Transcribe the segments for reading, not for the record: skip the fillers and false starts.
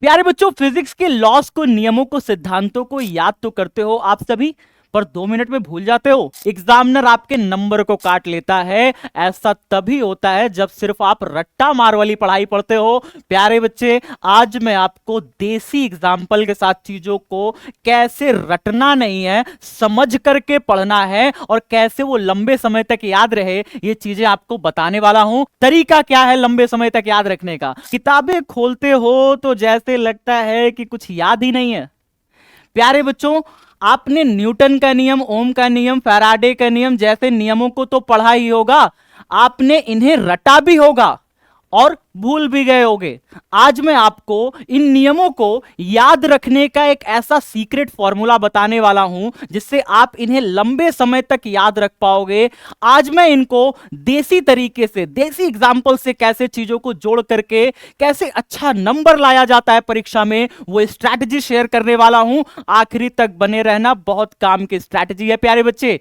प्यारे बच्चों, फिजिक्स के लॉस को, नियमों को, सिद्धांतों को याद तो करते हो आप सभी, पर 2 मिनट में भूल जाते हो। एग्जामिनर आपके नंबर को काट लेता है। ऐसा तभी होता है जब सिर्फ आप रट्टा मार वाली पढ़ाई पढ़ते हो। प्यारे बच्चे, आज मैं आपको देसी एग्जाम्पल के साथ चीजों को कैसे रटना नहीं है, समझ करके पढ़ना है और कैसे वो लंबे समय तक याद रहे, ये चीजें आपको बताने वाला हूं। तरीका क्या है लंबे समय तक याद रखने का? किताबें खोलते हो तो जैसे लगता है कि कुछ याद ही नहीं है। प्यारे बच्चों, आपने न्यूटन का नियम, ओम का नियम, फैराडे का नियम जैसे नियमों को तो पढ़ा ही होगा, आपने इन्हें रटा भी होगा और भूल भी गए होगे। आज मैं आपको इन नियमों को याद रखने का एक ऐसा सीक्रेट फॉर्मूला बताने वाला हूं जिससे आप इन्हें लंबे समय तक याद रख पाओगे। आज मैं इनको देसी तरीके से, देसी एग्जाम्पल से कैसे चीजों को जोड़ करके कैसे अच्छा नंबर लाया जाता है परीक्षा में, वो स्ट्रैटेजी शेयर करने वाला हूं। आखिरी तक बने रहना, बहुत काम की स्ट्रैटेजी है प्यारे बच्चे।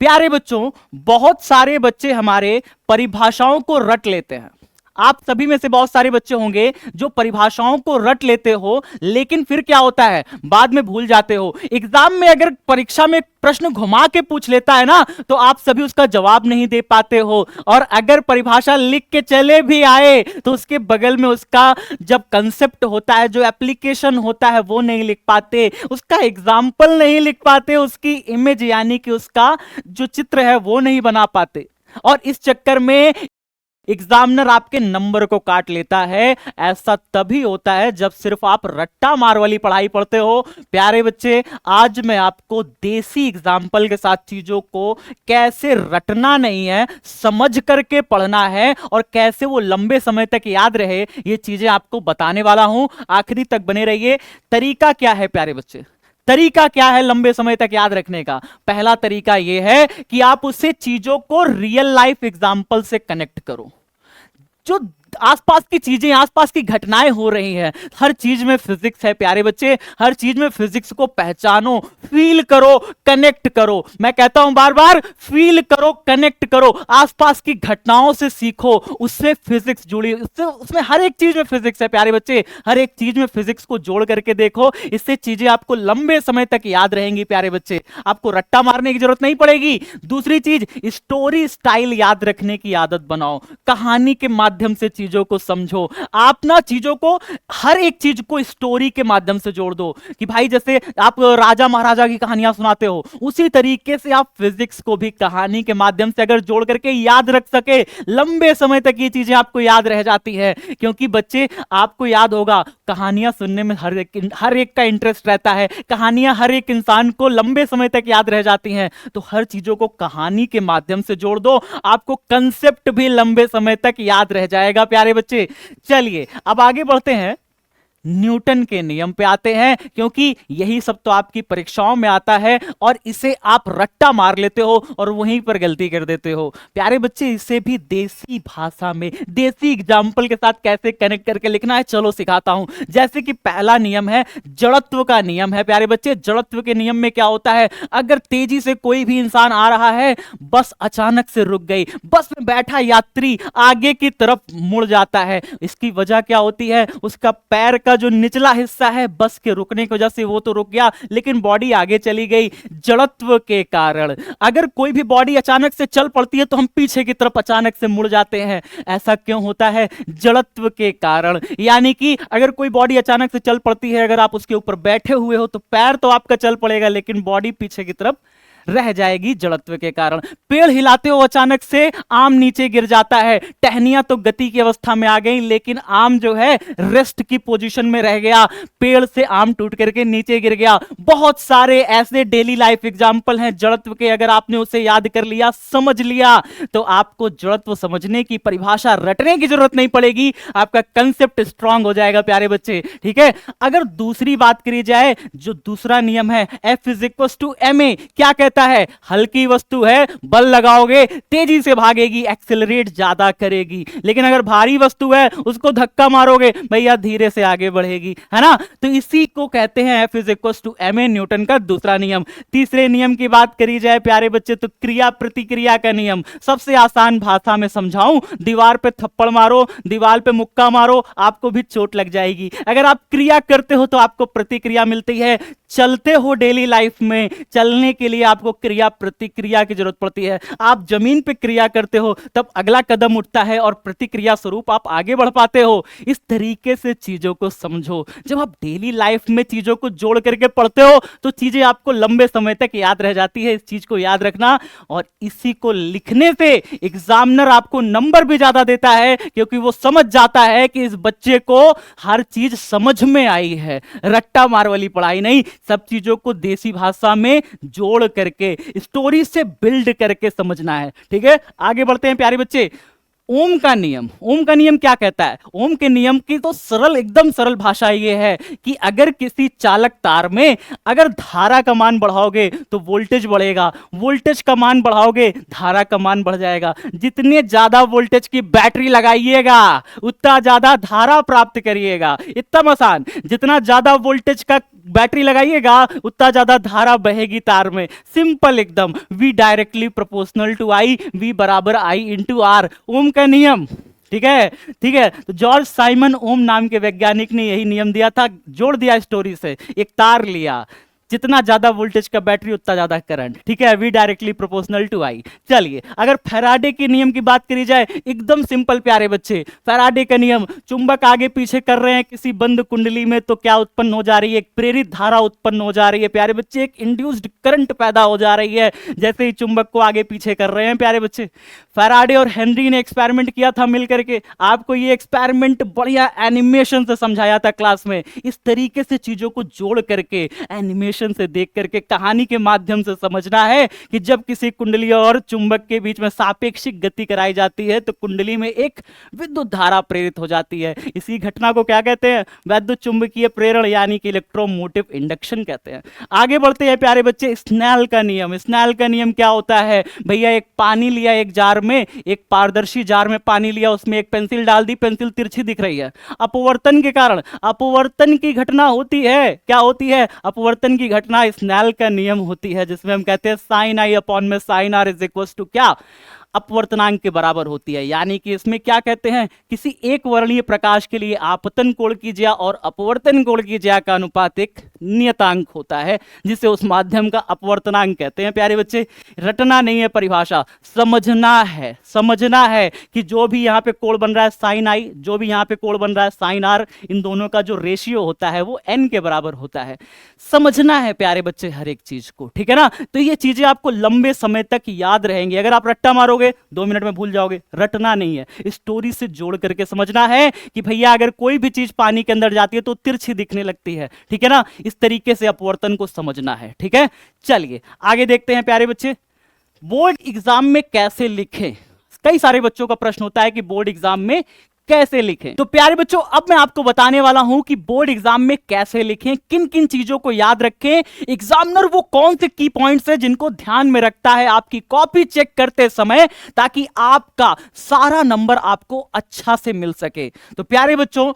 प्यारे बच्चों, बहुत सारे बच्चे हमारे परिभाषाओं को रट लेते हैं। आप सभी में से बहुत सारे बच्चे होंगे जो परिभाषाओं को रट लेते हो, लेकिन फिर क्या होता है, बाद में भूल जाते हो। एग्जाम में अगर परीक्षा में प्रश्न घुमा के पूछ लेता है ना, तो आप सभी उसका जवाब नहीं दे पाते हो। और अगर परिभाषा लिख के चले भी आए तो उसके बगल में उसका जब कंसेप्ट होता है, जो एप्लीकेशन होता है, वो नहीं लिख पाते, उसका एग्जाम्पल नहीं लिख पाते, उसकी इमेज यानी कि उसका जो चित्र है वो नहीं बना पाते। और इस चक्कर में एग्जामिनर आपके नंबर को काट लेता है। ऐसा तभी होता है जब सिर्फ आप रट्टा मार वाली पढ़ाई पढ़ते हो। प्यारे बच्चे, आज मैं आपको देसी एग्जाम्पल के साथ चीजों को कैसे रटना नहीं है, समझ करके पढ़ना है और कैसे वो लंबे समय तक याद रहे, ये चीजें आपको बताने वाला हूं। आखिरी तक बने रहिए। तरीका क्या है प्यारे बच्चे? तरीका क्या है लंबे समय तक याद रखने का? पहला तरीका यह है कि आप उसे चीजों को रियल लाइफ एग्जाम्पल से कनेक्ट करो। जो आसपास की चीजें, आसपास की घटनाएं हो रही हैं, हर चीज में फिजिक्स है प्यारे बच्चे। हर चीज में फिजिक्स को पहचानो, फील करो, कनेक्ट करो। मैं कहता हूं बार बार, फील करो, कनेक्ट करो। आसपास की घटनाओं से सीखो, उससे फिजिक्स जुड़ी, उसमें हर एक चीज में फिजिक्स है प्यारे बच्चे। हर एक चीज में फिजिक्स को जोड़ करके देखो, इससे चीजें आपको लंबे समय तक याद रहेंगी प्यारे बच्चे। आपको रट्टा मारने की जरूरत नहीं पड़ेगी। दूसरी चीज, स्टोरी स्टाइल याद रखने की आदत बनाओ। कहानी के माध्यम से चीजों को समझो। आप ना चीजों को, हर एक चीज को स्टोरी के माध्यम से जोड़ दो। कि भाई जैसे आप राजा महाराजा की कहानियां सुनाते हो, उसी तरीके से आप फिजिक्स को भी कहानी के माध्यम से अगर जोड़ करके याद रख सके, लंबे समय तक ये चीजें आपको याद रह जाती है। क्योंकि बच्चे, आपको याद होगा, कहानियां सुनने में हर एक का इंटरेस्ट रहता है। कहानियां हर एक इंसान को लंबे समय तक याद रह जाती हैं। तो हर चीजों को कहानी के माध्यम से जोड़ दो, आपको कंसेप्ट भी लंबे समय तक याद रह जाएगा प्यारे बच्चे। चलिए अब आगे बढ़ते हैं, न्यूटन के नियम पे आते हैं, क्योंकि यही सब तो आपकी परीक्षाओं में आता है और इसे आप रट्टा मार लेते हो और वहीं पर गलती कर देते हो। प्यारे बच्चे, इसे भी देसी भाषा में, देसी एग्जाम्पल के साथ कैसे कनेक्ट करके लिखना है, चलो सिखाता हूं। जैसे कि पहला नियम है, जड़त्व का नियम है प्यारे बच्चे। जड़त्व के नियम में क्या होता है, अगर तेजी से कोई भी इंसान आ रहा है, बस अचानक से रुक गई, बस में बैठा यात्री आगे की तरफ मुड़ जाता है। इसकी वजह क्या होती है, उसका पैर का जो निचला हिस्सा है, बस के रुकने की वजह से वो तो रुक गया, लेकिन बॉडी आगे चली गई जड़त्व के कारण। अगर कोई भी बॉडी अचानक से चल पड़ती है तो हम पीछे की तरफ अचानक से मुड़ जाते हैं। ऐसा क्यों होता है? जड़त्व के कारण। यानी कि अगर कोई बॉडी अचानक से चल पड़ती है, अगर आप उसके ऊपर बैठे हुए हो तो पैर तो आपका चल पड़ेगा, लेकिन बॉडी पीछे की तरफ रह जाएगी जड़त्व के कारण। पेड़ हिलाते हो अचानक से, आम नीचे गिर जाता है। टहनियां तो गति की अवस्था में आ गई, लेकिन आम जो है रेस्ट की पोजीशन में रह गया। पेड़ से आम टूट करके नीचे गिर गया। बहुत सारे ऐसे डेली लाइफ एग्जाम्पल हैं जड़त्व के। अगर आपने उसे याद कर लिया, समझ लिया, तो आपको जड़त्व समझने की, परिभाषा रटने की जरूरत नहीं पड़ेगी। आपका कंसेप्ट स्ट्रांग हो जाएगा प्यारे बच्चे। ठीक है। अगर दूसरी बात करी जाए, जो दूसरा नियम है, F = ma, क्या कहता लगता है? हल्की वस्तु है, बल लगाओगे तेजी से भागेगी, एक्सेलरेट ज्यादा करेगी। लेकिन अगर भारी वस्तु है, उसको धक्का मारोगे भैया धीरे से आगे बढ़ेगी, है ना। तो इसी को कहते हैं F is equal to ma, Newton का दूसरा नियम। तीसरे नियम की बात करी जाए प्यारे बच्चे तो क्रिया प्रतिक्रिया का नियम। सबसे आसान भाषा में समझाऊं, दीवार पे थप्पड़ मारो, दीवार पे मुक्का मारो, आपको भी चोट लग जाएगी। अगर आप क्रिया करते हो तो आपको प्रतिक्रिया मिलती है। चलते हो डेली लाइफ में, चलने के लिए आपको क्रिया प्रतिक्रिया की जरूरत पड़ती है। आप जमीन पे क्रिया करते हो तब अगला कदम उठता है और प्रतिक्रिया स्वरूप आप आगे बढ़ पाते हो। इस तरीके से चीजों को समझो। जब आप डेली लाइफ में चीजों को जोड़ करके पढ़ते हो तो चीजें आपको लंबे समय तक याद रह जाती है। इस चीज को याद रखना, और इसी को लिखने से एग्जामिनर आपको नंबर भी ज्यादा देता है, क्योंकि वो समझ जाता है कि इस बच्चे को हर चीज समझ में आई है। रट्टा मार वाली पढ़ाई नहीं, सब चीजों को देसी भाषा में जोड़ करके स्टोरी से बिल्ड करके समझना है। ठीक है, आगे बढ़ते हैं प्यारे बच्चे। ओम का नियम, ओम का नियम क्या कहता है? ओम के नियम की तो सरल, एकदम सरल भाषा ये है कि अगर किसी चालक तार में अगर धारा का मान बढ़ाओगे तो वोल्टेज बढ़ेगा, वोल्टेज का मान बढ़ाओगे धारा का मान बढ़ जाएगा। जितने ज्यादा वोल्टेज की बैटरी लगाइएगा उतना ज्यादा धारा प्राप्त करिएगा। इतना आसान, जितना ज्यादा वोल्टेज का बैटरी लगाइएगा उतना ज्यादा धारा बहेगी तार में। सिंपल एकदम, V directly proportional to I, V बराबर I इंटू R, ओम का नियम। ठीक है, ठीक है। तो जॉर्ज साइमन ओम नाम के वैज्ञानिक ने यही नियम दिया था, जोड़ दिया स्टोरी से। एक तार लिया, जितना ज्यादा वोल्टेज का बैटरी उतना ज्यादा करंट। ठीक है, V directly proportional to I। चलिए, अगर फैराडे के नियम की बात करी जाए, एकदम सिंपल प्यारे बच्चे। फैराडे का नियम, चुंबक आगे पीछे कर रहे हैं किसी बंद कुंडली में तो क्या उत्पन्न हो जा रही है? एक प्रेरित धारा उत्पन्न हो जा रही है प्यारे बच्चे, एक इंड्यूस्ड करंट पैदा हो जा रही है जैसे ही चुंबक को आगे पीछे कर रहे हैं प्यारे बच्चे। फैराडे और हेनरी ने एक्सपेरिमेंट किया था मिलकर के। आपको ये एक्सपेरिमेंट बढ़िया एनिमेशन से समझाया था क्लास में। इस तरीके से चीजों को जोड़ करके एनिमेशन से देख करके कहानी के माध्यम से समझना है कि जब किसी कुंडली और चुंबक के बीच में सापेक्षिक गति कराई जाती है तो कुंडली में एक विद्युत धारा प्रेरित हो जाती है। इसी घटना को क्या कहते हैं? वैद्युत चुंबकीय प्रेरण यानी कि इलेक्ट्रोमोटिव इंडक्शन कहते हैं। आगे बढ़ते हैं प्यारे बच्चे, स्नेल का नियम। स्नेल का नियम क्या होता है? भैया एक पानी लिया, एक जार में, एक पारदर्शी जार में पानी लिया, उसमें एक पेंसिल डाल दी, पेंसिल तिरछी दिख रही है। अपवर्तन के कारण अपवर्तन की घटना होती है। क्या होती है? अपवर्तन की घटना स्नेल का नियम होती है, जिसमें हम कहते हैं साइन आई अपॉन में sine r is equal to क्या? अपवर्तनांक के बराबर होती है। यानी कि इसमें क्या कहते हैं, किसी एक वर्णीय प्रकाश के लिए आपतन कोण की ज्या और अपवर्तन कोण की ज्या का अनुपात एक नियतांक होता है, जिसे उस माध्यम का अपवर्तनांक कहते हैं। प्यारे बच्चे, रटना नहीं है परिभाषा, समझना है। समझना है कि जो भी यहाँ पे कोण बन रहा है साइन आई, जो भी यहाँ पे कोण बन रहा है साइन आर, इन दोनों का जो रेशियो होता है वो n के बराबर होता है। समझना है प्यारे बच्चे हर एक चीज को, ठीक है ना। तो ये चीजें आपको लंबे समय तक याद रहेंगी। अगर आप रट्टा मारोगे 2 मिनट में भूल जाओगे। रटना नहीं है, स्टोरी से जोड़ करके समझना है कि भैया अगर कोई भी चीज पानी के अंदर जाती है तो तिरछी दिखने लगती है, ठीक है ना। इस तरीके से अपवर्तन को समझना है, ठीक है। चलिए आगे देखते हैं प्यारे बच्चे, बोर्ड एग्जाम में कैसे लिखें। कई सारे बच्चों का प्रश्न होता है कि बोर्ड एग्जाम में कैसे लिखें। तो प्यारे बच्चों, अब मैं आपको बताने वाला हूं कि बोर्ड एग्जाम में कैसे लिखें, किन किन चीजों को याद रखें। एग्जामिनर वो कौन से की पॉइंट्स है जिनको ध्यान में रखता है आपकी कॉपी चेक करते समय, ताकि आपका सारा नंबर आपको अच्छा से मिल सके। तो प्यारे बच्चों,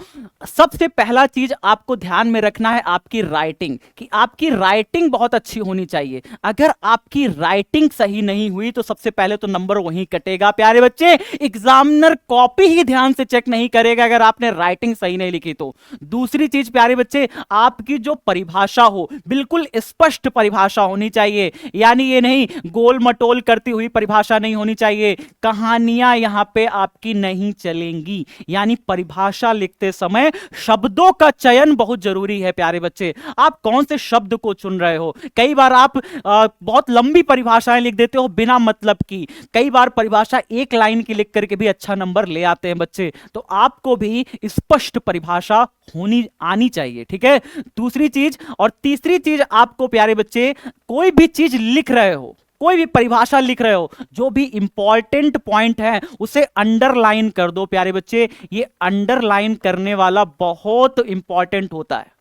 सबसे पहला चीज आपको ध्यान में रखना है आपकी राइटिंग, कि आपकी राइटिंग बहुत अच्छी होनी चाहिए। अगर आपकी राइटिंग सही नहीं हुई तो सबसे पहले तो नंबर वहीं कटेगा प्यारे बच्चे। एग्जामिनर कॉपी ही ध्यान से चेक नहीं करेगा अगर आपने राइटिंग सही नहीं लिखी तो। दूसरी चीज प्यारे बच्चे, आपकी जो परिभाषा हो बिल्कुल स्पष्ट परिभाषा होनी चाहिए। यानी ये नहीं गोल मटोल करती हुई परिभाषा नहीं होनी चाहिए, कहानियां यहां पे आपकी नहीं चलेंगी। यानी परिभाषा लिखते समय शब्दों का चयन बहुत जरूरी है प्यारे बच्चे। आप कौन से शब्द को चुन रहे हो। कई बार आप बहुत लंबी परिभाषाएं लिख देते हो बिना मतलब की। कई बार परिभाषा एक लाइन की लिख करके भी अच्छा नंबर ले आते हैं बच्चे। तो आपको भी स्पष्ट परिभाषा होनी आनी चाहिए, ठीक है। दूसरी चीज और तीसरी चीज, आपको प्यारे बच्चे कोई भी चीज लिख रहे हो, कोई भी परिभाषा लिख रहे हो, जो भी इंपॉर्टेंट पॉइंट है उसे अंडरलाइन कर दो प्यारे बच्चे। ये अंडरलाइन करने वाला बहुत इंपॉर्टेंट होता है।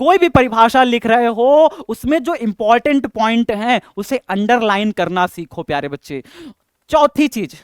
कोई भी परिभाषा लिख रहे हो उसमें जो इंपॉर्टेंट पॉइंट हैं उसे अंडरलाइन करना सीखो प्यारे बच्चे। चौथी चीज,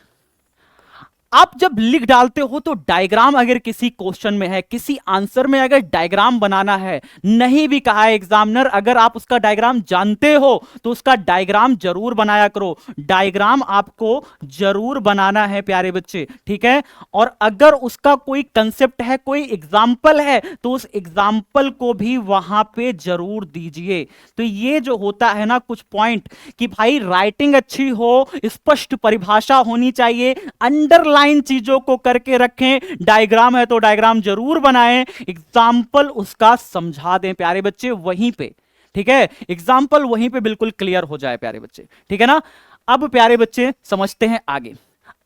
आप जब लिख डालते हो तो डायग्राम अगर किसी क्वेश्चन में है, किसी आंसर में अगर डायग्राम बनाना है, नहीं भी कहा है एग्जामिनर, अगर आप उसका डायग्राम जानते हो तो उसका डायग्राम जरूर बनाया करो। डायग्राम आपको जरूर बनाना है प्यारे बच्चे, ठीक है। और अगर उसका कोई कंसेप्ट है, कोई एग्जाम्पल है, तो उस एग्जाम्पल को भी वहां पे जरूर दीजिए। तो ये जो होता है ना कुछ पॉइंट कि भाई राइटिंग अच्छी हो, स्पष्ट परिभाषा होनी चाहिए, अंडरलाइन चीजों को करके रखें, डायग्राम है तो डायग्राम जरूर बनाएं, एग्जाम्पल उसका समझा दें प्यारे बच्चे वहीं पे, ठीक है। एग्जाम्पल वहीं पे बिल्कुल क्लियर हो जाए प्यारे बच्चे, ठीक है ना। अब प्यारे बच्चे समझते हैं आगे।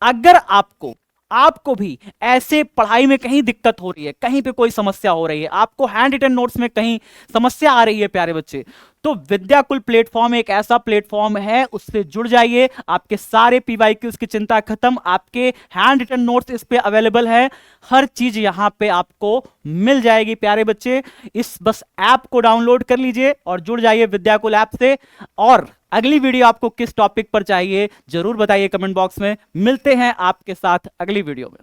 अगर आपको भी ऐसे पढ़ाई में कहीं दिक्कत हो रही है, कहीं पे कोई समस्या हो रही है, आपको हैंड रिटन नोट्स में कहीं समस्या आ रही है प्यारे बच्चे, तो विद्याकुल प्लेटफॉर्म एक ऐसा प्लेटफॉर्म है, उससे जुड़ जाइए। आपके सारे पीवाईक्यूज की चिंता खत्म, आपके हैंड रिटन नोट्स इस पे अवेलेबल है, हर चीज यहां पे आपको मिल जाएगी प्यारे बच्चे। इस बस ऐप को डाउनलोड कर लीजिए और जुड़ जाइए विद्याकुल ऐप से। और अगली वीडियो आपको किस टॉपिक पर चाहिए जरूर बताइए कमेंट बॉक्स में। मिलते हैं आपके साथ अगली वीडियो में।